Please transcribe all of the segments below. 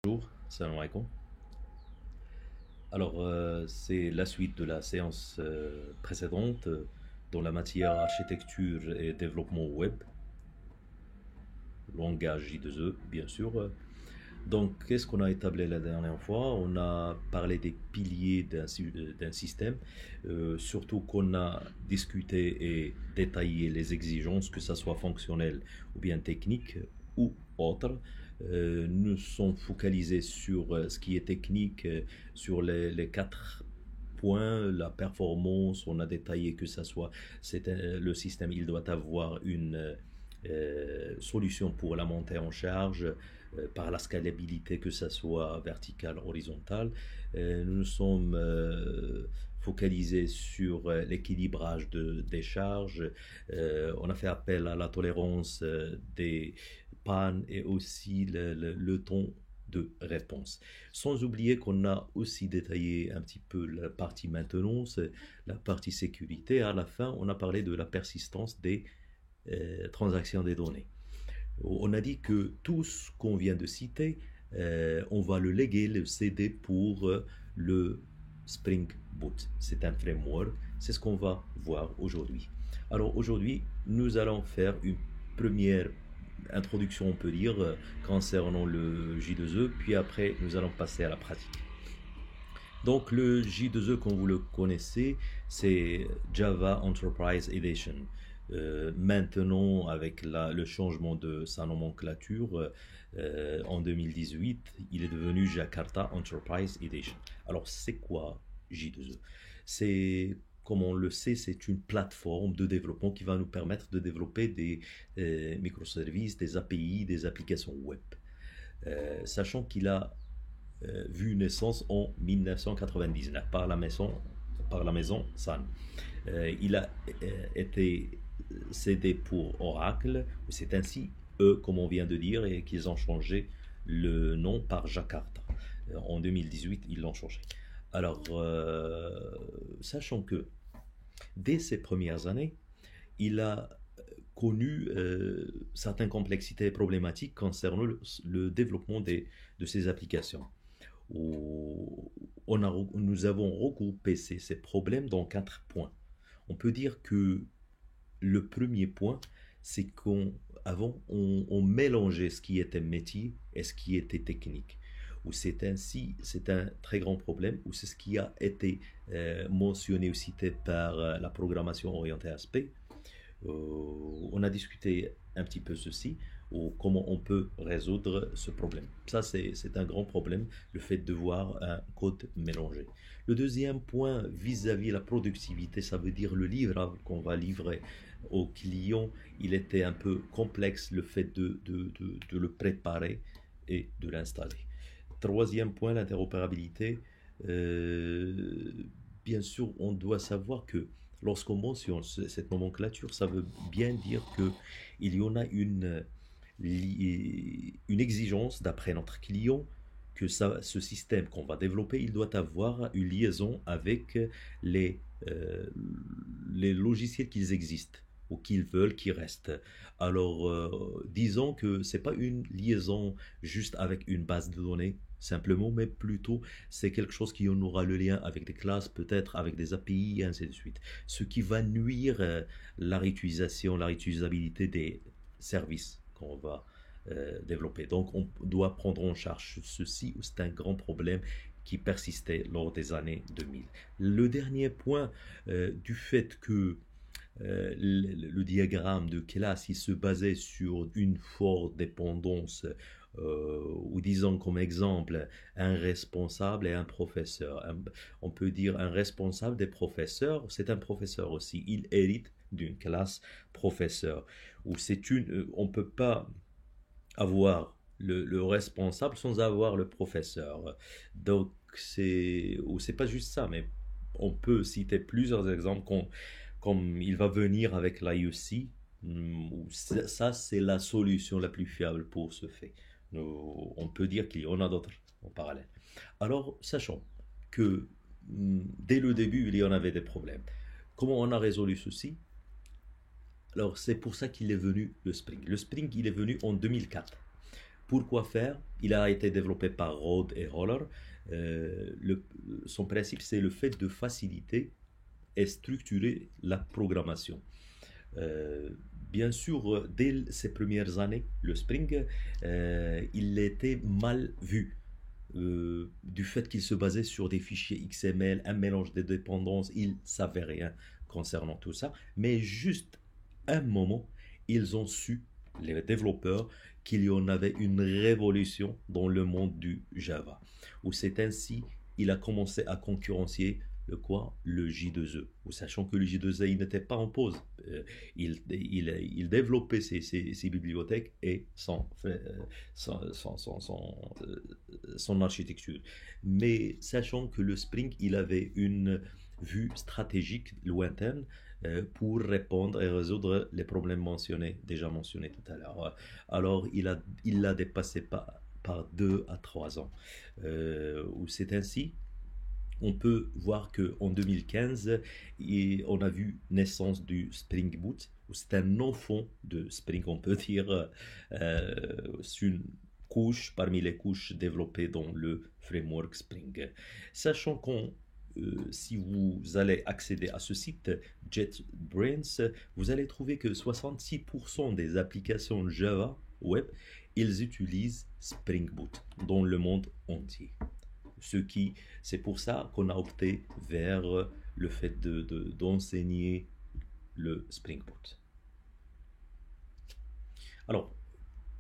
Bonjour, salam alaikum. Alors, c'est la suite de la séance précédente dans la matière architecture et développement web, langage J2E, bien sûr. Donc, qu'est-ce qu'on a établi la dernière fois? On a parlé des piliers d'un système, surtout qu'on a discuté et détaillé les exigences, que ce soit fonctionnelles ou bien techniques ou autres. Nous sommes focalisés sur ce qui est technique, sur les quatre points, la performance. On a détaillé que ça soit, le système, il doit avoir une solution pour la montée en charge, par la scalabilité, que ce soit verticale, horizontale. Nous nous sommes focalisés sur l'équilibrage des charges. On a fait appel à la tolérance des pannes et aussi le temps de réponse. Sans oublier qu'on a aussi détaillé un petit peu la partie maintenance, la partie sécurité. À la fin, on a parlé de la persistance des transactions des données. On a dit que tout ce qu'on vient de citer, on va le léguer, le céder pour le Spring Boot. C'est un framework, c'est ce qu'on va voir aujourd'hui. Alors aujourd'hui, nous allons faire une première introduction, on peut dire, concernant le J2E, puis après nous allons passer à la pratique. Donc le J2E, comme vous le connaissez, c'est Java Enterprise Edition. Maintenant, avec le changement de sa nomenclature, en 2018, il est devenu Jakarta Enterprise Edition. Alors, c'est quoi J2E? C'est, comme on le sait, c'est une plateforme de développement qui va nous permettre de développer des microservices, des API, des applications web. Sachant qu'il a vu naissance en 1999 par la maison Sun. Il a été cédé pour Oracle. C'est ainsi, eux, comme on vient de dire, et qu'ils ont changé le nom par Jakarta. En 2018, ils l'ont changé. Alors, sachant que dès ses premières années, il a connu certaines complexités et problématiques concernant le développement de ces applications. Nous avons regroupé ces problèmes dans quatre points. On peut dire que le premier point, c'est qu'avant, on mélangeait ce qui était métier et ce qui était technique. C'est un très grand problème, ou c'est ce qui a été mentionné ou cité par la programmation orientée aspect. On a discuté un petit peu ceci, ou comment on peut résoudre ce problème. Ça, c'est un grand problème, le fait de voir un code mélangé. Le deuxième point, vis-à-vis la productivité, ça veut dire le livrable qu'on va livrer au client. Il était un peu complexe, le fait de le préparer et de l'installer. Troisième point, l'interopérabilité. Euh, Bien sûr, on doit savoir que lorsqu'on mentionne cette nomenclature, ça veut bien dire qu'il y en a une exigence d'après notre client, que ce système qu'on va développer, il doit avoir une liaison avec les, euh, les logiciels qui existent ou qu'ils veulent qu'ils restent. Alors, disons que c'est pas une liaison juste avec une base de données simplement, mais plutôt c'est quelque chose qui en aura le lien avec des classes, peut-être avec des API, et ainsi de suite. Ce qui va nuire la réutilisation, la réutilisabilité des services qu'on va développer. Donc on doit prendre en charge ceci, c'est un grand problème qui persistait lors des années 2000. Le dernier point, du fait que le diagramme de classe il se basait sur une forte dépendance, ou disons comme exemple un responsable et un professeur. On peut dire un responsable des professeurs, c'est un professeur aussi. Il hérite d'une classe professeur. On peut pas avoir le responsable sans avoir le professeur. Donc c'est pas juste ça, mais on peut citer plusieurs exemples comme il va venir avec l'IEC. Ça, c'est la solution la plus fiable pour ce fait. On peut dire qu'il y en a d'autres en parallèle. Alors, sachant que dès le début, il y en avait des problèmes. Comment on a résolu ceci? Alors, c'est pour ça qu'il est venu le Spring. Le Spring, il est venu en 2004 Pourquoi faire? Il a été développé par Rode et Holler. Son principe, c'est le fait de faciliter et structurer la programmation. Euh, Bien sûr, dès ses premières années, le Spring, il était mal vu du fait qu'il se basait sur des fichiers XML, un mélange de dépendances, il ne savait rien concernant tout ça. Mais juste un moment, ils ont su, les développeurs, qu'il y en avait une révolution dans le monde du Java. Où c'est ainsi, il a commencé à concurrencer le quoi? Le J2E. Ou sachant que le J2E, il n'était pas en pause. Il développait ses bibliothèques et son architecture. Mais sachant que le Spring, il avait une vue stratégique lointaine pour répondre et résoudre les problèmes déjà mentionnés tout à l'heure. Alors, il l'a dépassé par 2 à 3 ans. C'est ainsi on peut voir qu'en 2015, on a vu naissance du Spring Boot. C'est un enfant de Spring, on peut dire. C'est une couche parmi les couches développées dans le framework Spring. Sachant qu'on si vous allez accéder à ce site JetBrains, vous allez trouver que 66% des applications Java web, ils utilisent Spring Boot dans le monde entier. C'est pour ça qu'on a opté vers le fait d'enseigner le Spring Boot. Alors,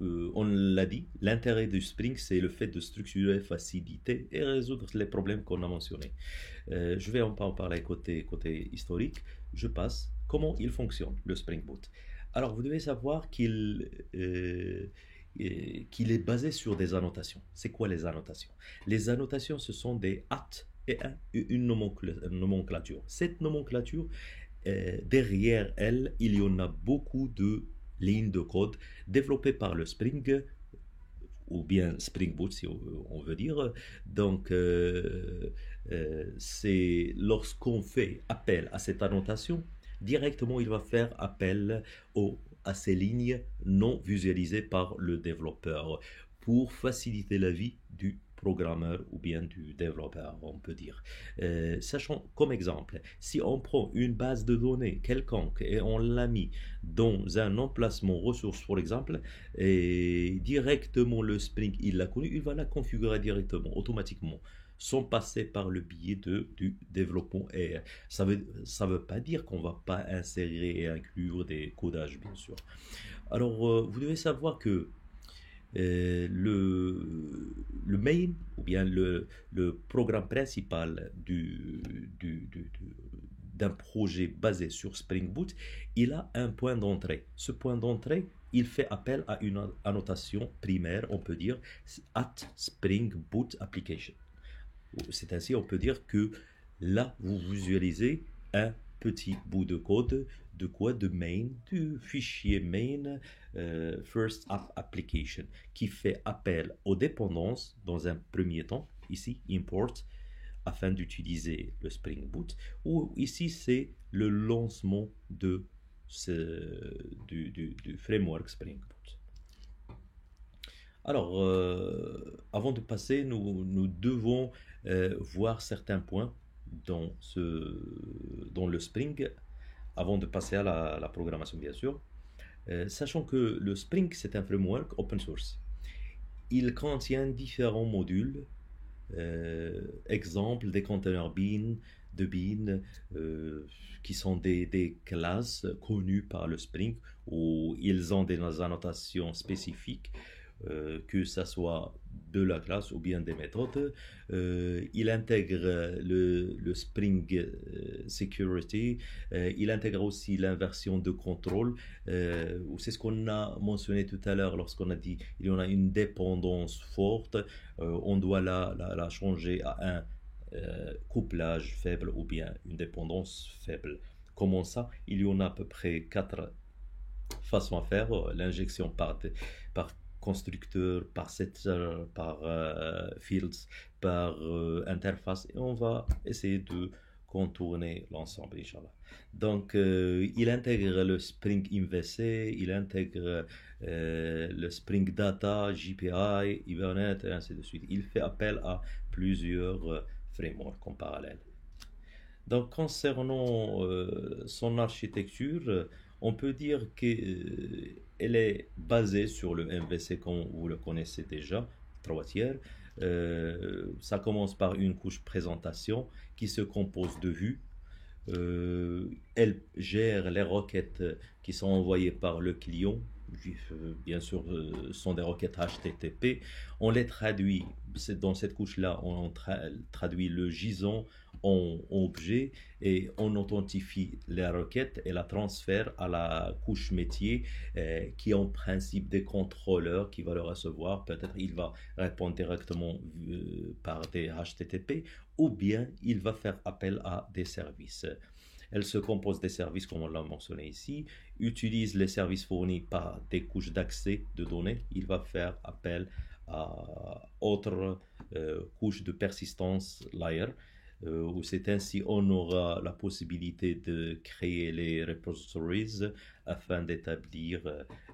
on l'a dit, l'intérêt du Spring, c'est le fait de structurer, faciliter et résoudre les problèmes qu'on a mentionnés. Je vais en parler côté historique. Je passe. Comment il fonctionne, le Spring Boot? Alors, vous devez savoir qu'il est basé sur des annotations. C'est quoi les annotations? Les annotations, ce sont des hâtes et une nomenclature. Cette nomenclature, derrière elle, il y en a beaucoup de lignes de code développées par le Spring, ou bien Spring Boot si on veut dire. Donc, c'est lorsqu'on fait appel à cette annotation, directement il va faire appel à ces lignes non visualisées par le développeur pour faciliter la vie du programmeur ou bien du développeur, on peut dire. Sachant comme exemple, si on prend une base de données quelconque et on l'a mis dans un emplacement ressource, par exemple, et directement le Spring, il l'a connu, il va la configurer directement, automatiquement, sans passer par le biais du développement. Et ça veut pas dire qu'on va pas insérer et inclure des codages, bien sûr. Alors, vous devez savoir que le main, ou bien le programme principal d'un projet basé sur Spring Boot, il a un point d'entrée. Ce point d'entrée, il fait appel à une annotation primaire, on peut dire, at Spring Boot Application. C'est ainsi, on peut dire que là, vous visualisez un petit bout de code de quoi? De main, du fichier main first app application qui fait appel aux dépendances dans un premier temps, ici import, afin d'utiliser le Spring Boot, ou ici c'est le lancement du framework Spring Boot. Alors, avant de passer, nous devons voir certains points dans le Spring, avant de passer à la programmation, bien sûr. Sachant que le Spring, c'est un framework open source. Il contient différents modules, exemple des containers Bean, qui sont des classes connues par le Spring, où ils ont des annotations spécifiques, que ça soit de la classe ou bien des méthodes. Il intègre le Spring Security. Il intègre aussi l'inversion de contrôle. C'est ce qu'on a mentionné tout à l'heure lorsqu'on a dit il y en a une dépendance forte. On doit la changer à un couplage faible ou bien une dépendance faible. Comment ça? Il y en a à peu près 4 façons à faire. L'injection par constructeur, par setter, par fields, par interface, et on va essayer de contourner l'ensemble, Inch'Allah. Donc, il intègre le Spring MVC, il intègre le Spring Data, JPI, Hibernate, et ainsi de suite. Il fait appel à plusieurs frameworks en parallèle. Donc, concernant son architecture, on peut dire qu'elle est basée sur le MVC comme vous le connaissez déjà, 3 tiers. Ça commence par une couche présentation qui se compose de vues. Elle gère les requêtes qui sont envoyées par le client. Bien sûr, sont des requêtes HTTP. On les traduit, dans cette couche-là, on traduit le JSON en objet et on authentifie les requêtes et la transfère à la couche métier qui est en principe des contrôleurs qui va le recevoir. Peut-être il va répondre directement par des HTTP ou bien il va faire appel à des services. Elle se compose des services, comme on l'a mentionné ici, utilise les services fournis par des couches d'accès de données. Il va faire appel à autres couches de persistance layer, où c'est ainsi on aura la possibilité de créer les repositories afin d'établir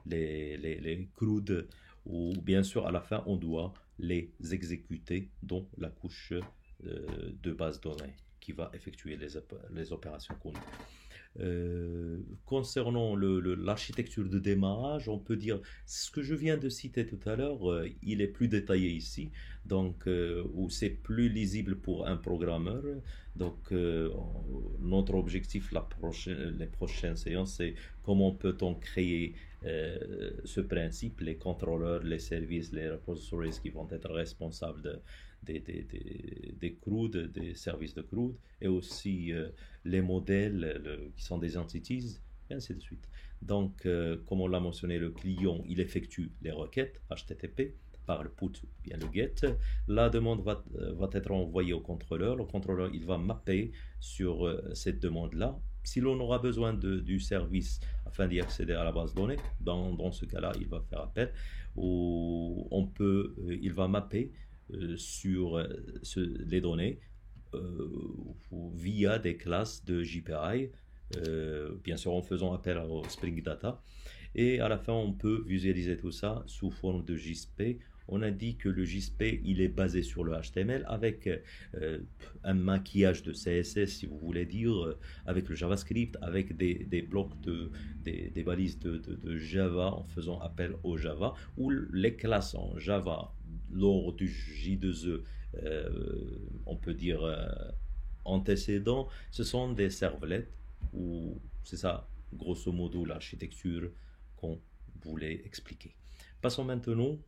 les CRUD, ou bien sûr à la fin on doit les exécuter dans la couche de base données qui va effectuer les opérations connues. Concernant l'architecture de démarrage, on peut dire ce que je viens de citer tout à l'heure, il est plus détaillé ici, donc où c'est plus lisible pour un programmeur. Donc notre objectif les prochaines séances, c'est comment peut-on créer ce principe, les contrôleurs, les services, les repositories qui vont être responsables des CRUD, des services de CRUD, et aussi les modèles qui sont des entities, et ainsi de suite. Donc, comme on l'a mentionné, le client, il effectue les requêtes HTTP par le put, bien le get. La demande va être envoyée au contrôleur. Le contrôleur, il va mapper sur cette demande-là. Si l'on aura besoin du service afin d'y accéder à la base de données, dans ce cas-là, il va faire appel. Ou il va mapper sur les données via des classes de JPI, bien sûr en faisant appel au Spring Data. Et à la fin, on peut visualiser tout ça sous forme de JSP. On a dit que le JSP, il est basé sur le HTML avec un maquillage de CSS, si vous voulez dire, avec le JavaScript, avec des blocs des balises de Java en faisant appel au Java, ou les classes en Java lors du J2E, on peut dire antécédent, ce sont des servlets, ou c'est ça, grosso modo, l'architecture qu'on voulait expliquer. Passons maintenant,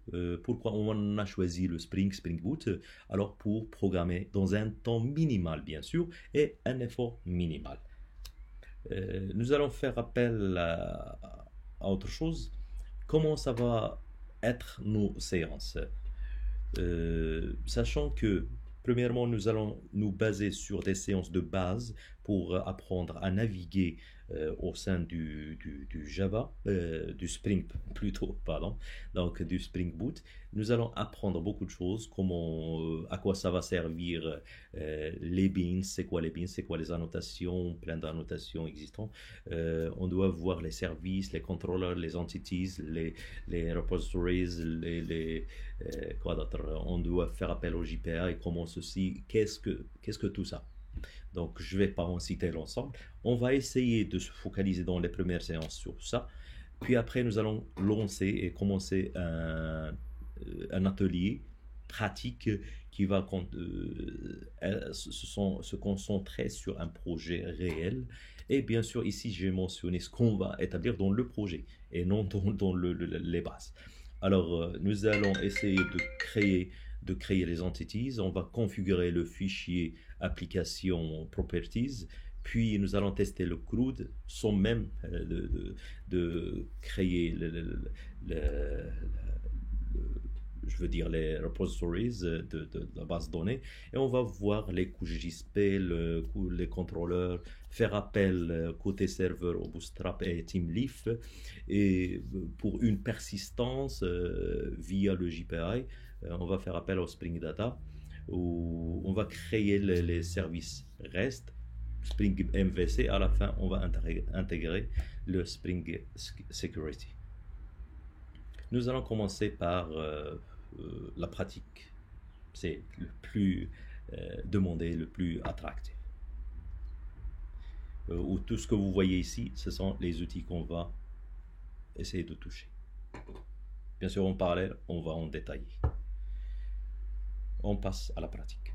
pourquoi on a choisi le Spring Boot. Alors pour programmer dans un temps minimal bien sûr et un effort minimal. Nous allons faire appel à autre chose. Comment ça va être nos séances? Sachant que premièrement nous allons nous baser sur des séances de base pour apprendre à naviguer au sein du Java, du Spring plutôt, pardon, donc du Spring Boot. Nous allons apprendre beaucoup de choses, comment, à quoi ça va servir les beans, c'est quoi les beans, c'est quoi les annotations, plein d'annotations existantes. On doit voir les services, les controllers, les entities, les repositories, quoi d'autre. On doit faire appel au JPA et comment ceci, qu'est-ce que tout ça. Donc, je ne vais pas en citer l'ensemble. On va essayer de se focaliser dans les premières séances sur ça. Puis après, nous allons lancer et commencer un atelier pratique qui va se concentrer sur un projet réel. Et bien sûr, ici, j'ai mentionné ce qu'on va établir dans le projet et non dans les bases. Alors, nous allons essayer de créer les entities. On va configurer le fichier application properties, puis nous allons tester le CRUD sans même de créer je veux dire les repositories de la base de données, et on va voir les couches JSP, les contrôleurs, faire appel côté serveur au Bootstrap et TeamLeaf, et pour une persistance via le JPI, on va faire appel au Spring Data, où on va créer les services REST Spring MVC, à la fin, on va intégrer le Spring Security. Nous allons commencer par la pratique. C'est le plus demandé, le plus attractif. Où tout ce que vous voyez ici, ce sont les outils qu'on va essayer de toucher. Bien sûr, en parallèle, on va en détailler. On passe à la pratique.